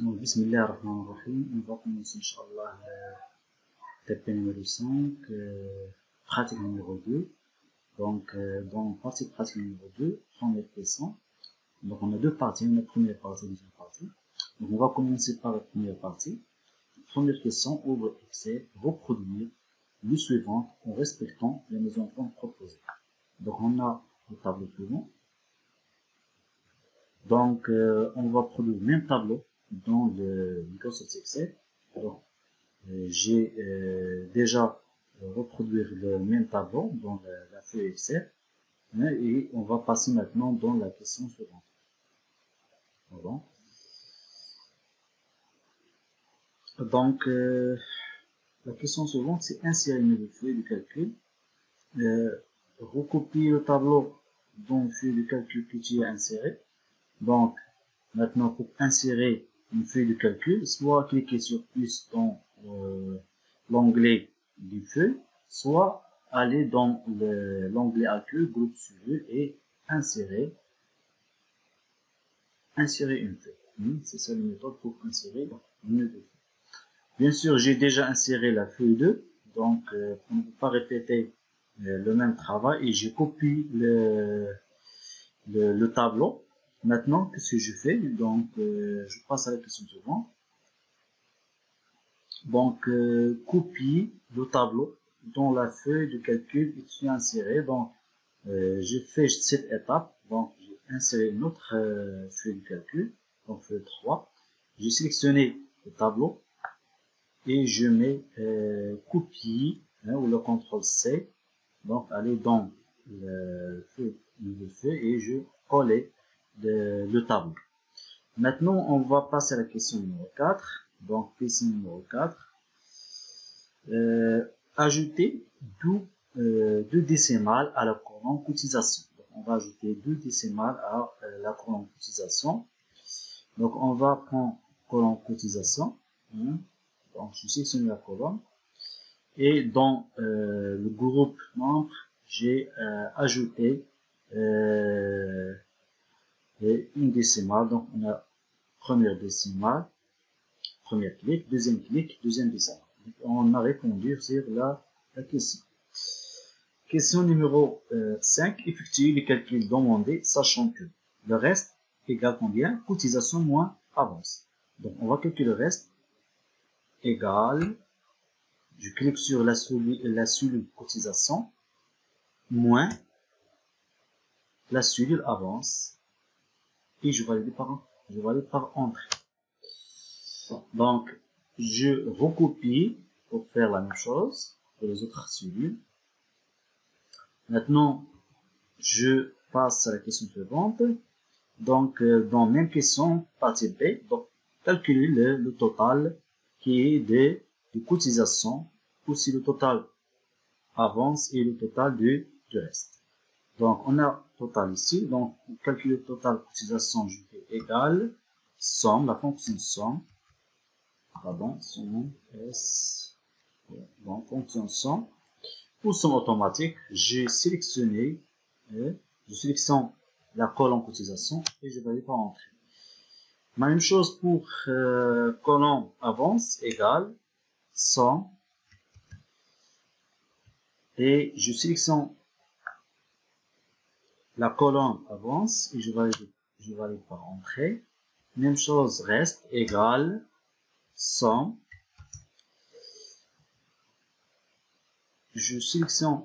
Donc, Bismillah ar-Rahman ar-Rahim. On va commencer, Inch'Allah, TP numéro 5, pratique numéro 2. Donc, dans partie pratique numéro 2, première question. Donc, on a deux parties, une première partie et une deuxième partie. Donc, on va commencer par la première partie. Première question, ouvre Excel, reproduire le suivant en respectant les mesures proposées. Donc, on a le tableau suivant. Donc, on va produire le même tableau dans le Microsoft Excel. Donc, j'ai déjà reproduire le même tableau dans la feuille Excel. Et on va passer maintenant dans la question suivante. Voilà. Donc, la question suivante, c'est insérer une nouvelle feuille de calcul. Recopier le tableau dans la feuille de calcul que tu as inséré. Donc, maintenant, pour insérer une feuille de calcul, soit cliquer sur plus dans l'onglet du feuille, soit aller dans l'onglet accueil, groupe sujet et insérer une feuille. C'est ça la méthode pour insérer une nouvelle feuille. Bien sûr, j'ai déjà inséré la feuille 2, donc on ne peut pas répéter le même travail et j'ai copié le tableau. Maintenant, qu'est-ce que je fais? Donc, je passe à la question suivante. Donc, copie le tableau dans la feuille de calcul que tu as inséré. Donc, j'ai fait cette étape. Donc, j'ai inséré une autre feuille de calcul, donc feuille 3. J'ai sélectionné le tableau et je mets copier ou le CTRL C. Donc, aller dans le feuille et je colle le tableau. Maintenant, on va passer à la question numéro 4. Donc, question numéro 4. Ajouter deux décimales à la colonne cotisation. Donc, on va ajouter deux décimales à la colonne cotisation. Donc, on va prendre colonne cotisation. Donc, je sélectionne la colonne. Et dans le groupe membre, j'ai ajouté une décimale. Donc, on a première décimale, premier clic, deuxième décimale. Donc, on a répondu sur la question. Question numéro 5. Effectuer les calculs demandés, sachant que le reste égale combien? Cotisation moins avance. Donc, on va calculer le reste égale, je clique sur la cellule cotisation, moins la cellule avance, et je valide par entrée. Donc, je recopie pour faire la même chose pour les autres cellules. Maintenant, je passe à la question suivante. Donc, dans même question, partie B, donc, calculer le total qui est de cotisation, aussi le total avance et le total du reste. Donc, on a total ici. Donc, pour calculer le total cotisation, je fais égal somme, la fonction somme. Pardon, somme S. Donc, fonction somme. Pour somme automatique, j'ai sélectionné, je sélectionne la colonne cotisation et je valide par entrée. La même chose pour colonne avance égale somme et je sélectionne la colonne avance et je valide par entrée. Même chose reste égale somme. Je sélectionne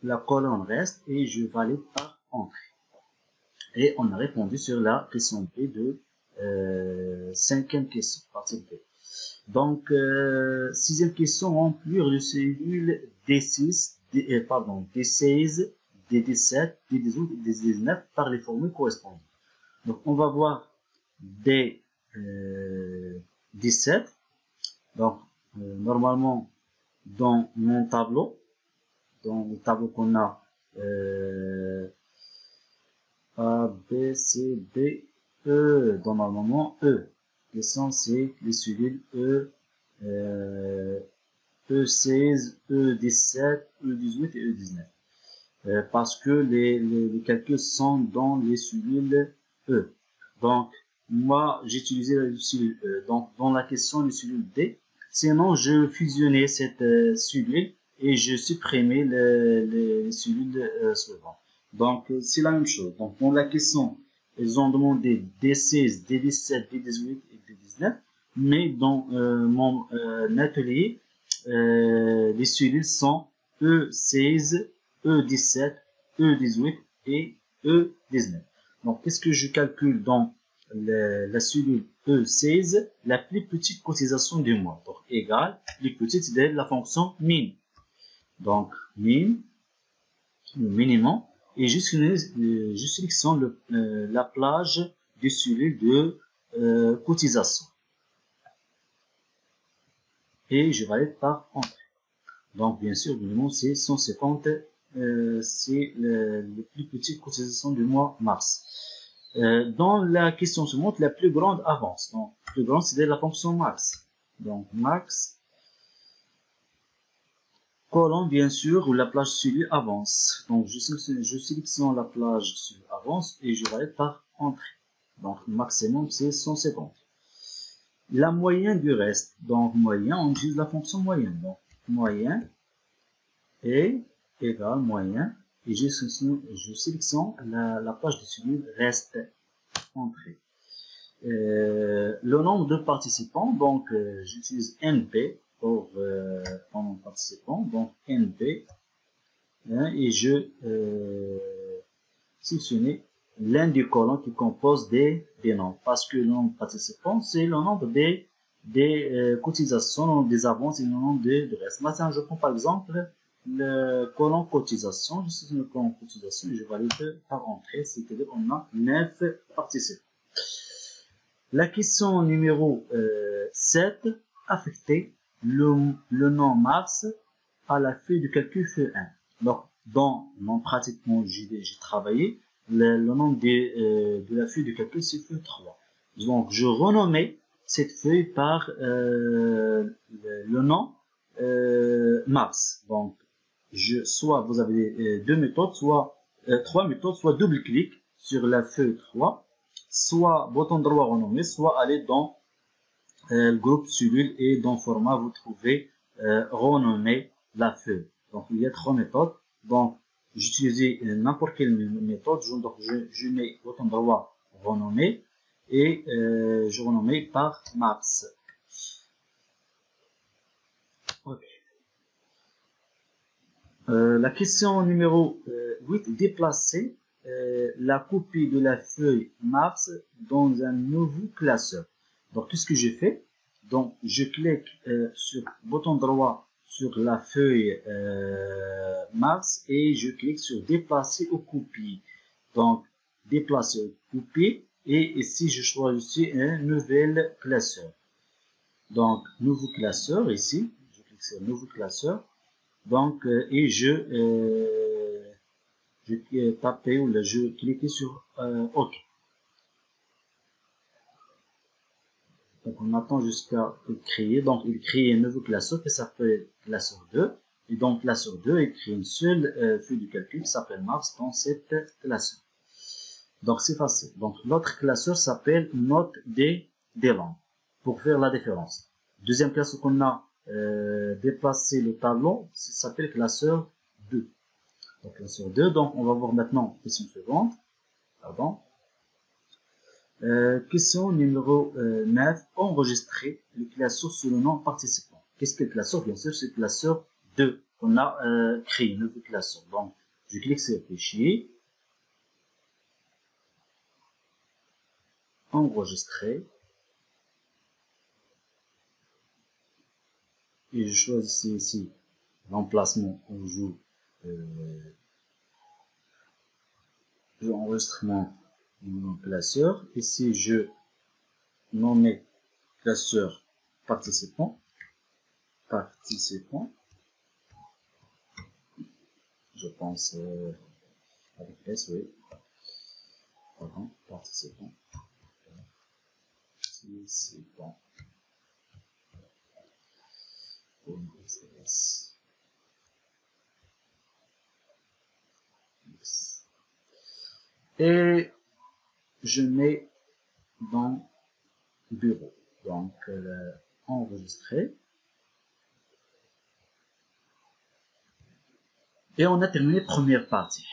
la colonne reste et je valide par entrée. Et on a répondu sur la question B de cinquième question, partie B. Donc, sixième question, remplir les cellules D6, D16, D17, D18 et D19 par les formules correspondantes. Donc, on va voir D17. Donc, normalement, dans mon tableau, dans le tableau qu'on a A, B, C, D, E, dans normalement E. Question c'est les cellules E16, E17, E18 et E19. Parce que les calculs sont dans les cellules E. Donc, moi j'ai utilisé la cellule E. Donc dans la question de cellule D, sinon je fusionnais cette cellule et je supprimais les cellules suivantes. Donc c'est la même chose. Donc dans la question, ils ont demandé D16, D17, D18 et D19, mais dans mon atelier, les cellules sont E16, E17, E18 et E19. Donc, qu'est-ce que je calcule dans la cellule E16? La plus petite cotisation du mois. Donc, égale, plus petite, c'est la fonction min. Donc, min, le minimum, et je sélectionne la plage des cellules de cotisation. Et je valide par entrée. Donc, bien sûr, le minimum, c'est 150, c'est le plus petit cotisation du mois mars. Dans la question suivante, la plus grande avance. Donc, la plus grande, c'est la fonction max. Donc, max, colonne, bien sûr, où la plage cellule avance. Donc, je sélectionne la plage cellule avance et je valide par entrée. Donc, le maximum, c'est 150. La moyenne du reste. Donc, moyen, on utilise la fonction moyenne. Donc, moyen est égal moyen. Et je sélectionne la plage de cellule reste entrée. Le nombre de participants, donc j'utilise NP pour nombre de participants, donc NP, hein, et je sélectionne l'un des colonnes qui compose des nombres, parce que le nombre de participants, c'est le nombre des cotisations, le nombre des avances et le nombre de reste. Maintenant, je prends par exemple le colonne cotisation, je sélectionne le colonne cotisation et je valide par entrée, c'est-à-dire qu'on a 9 participants. La question numéro 7, affecter le nom mars à la feuille de calcul feuille 1. Donc, dans mon pratiquement, j'ai travaillé, le nom de la feuille de calcul, c'est feuille 3. Donc, je renommais cette feuille par le nom mars. Donc, soit vous avez deux méthodes, soit trois méthodes, soit double-clic sur la feuille 3, soit bouton droit renommé, soit aller dans le groupe cellule et dans format vous trouvez renommer la feuille. Donc il y a trois méthodes. Donc j'utilisais n'importe quelle méthode. Donc je mets bouton droit renommer et je renommais par mars. Okay. La question numéro 8, déplacer la copie de la feuille mars dans un nouveau classeur. Donc, qu'est-ce que j'ai fait? Donc, je clique sur bouton droit sur la feuille mars et je clique sur déplacer ou copier. Donc, déplacer ou copier et ici, je choisis un nouvel classeur. Donc, nouveau classeur ici, je clique sur nouveau classeur. Donc, et je tapais ou je cliquais sur OK. Donc, on attend jusqu'à créer. Donc, il crée un nouveau classeur qui s'appelle classeur 2. Et donc, classeur 2, il crée une seule feuille de calcul qui s'appelle mars dans cette classeur. Donc, c'est facile. Donc, l'autre classeur s'appelle note des langues pour faire la différence. Deuxième classeur qu'on a déplacé le tableau, ça s'appelle classeur 2. Donc, classeur 2. Donc, on va voir maintenant la question suivante. Pardon. Question numéro 9. Enregistrer le classeur sous le nom participant. Qu'est-ce que le classeur? Bien sûr, c'est le classeur 2 qu'on a créé, nouveau classeur. Donc, je clique sur fichier. Enregistrer. Et je choisis ici l'emplacement où joue l'enregistrement mon classeur. Ici, je nomme classeur participant. Je pense avec S, oui. Pardon, participant. Et je mets dans le bureau. Donc, enregistrer. Et on a terminé la première partie.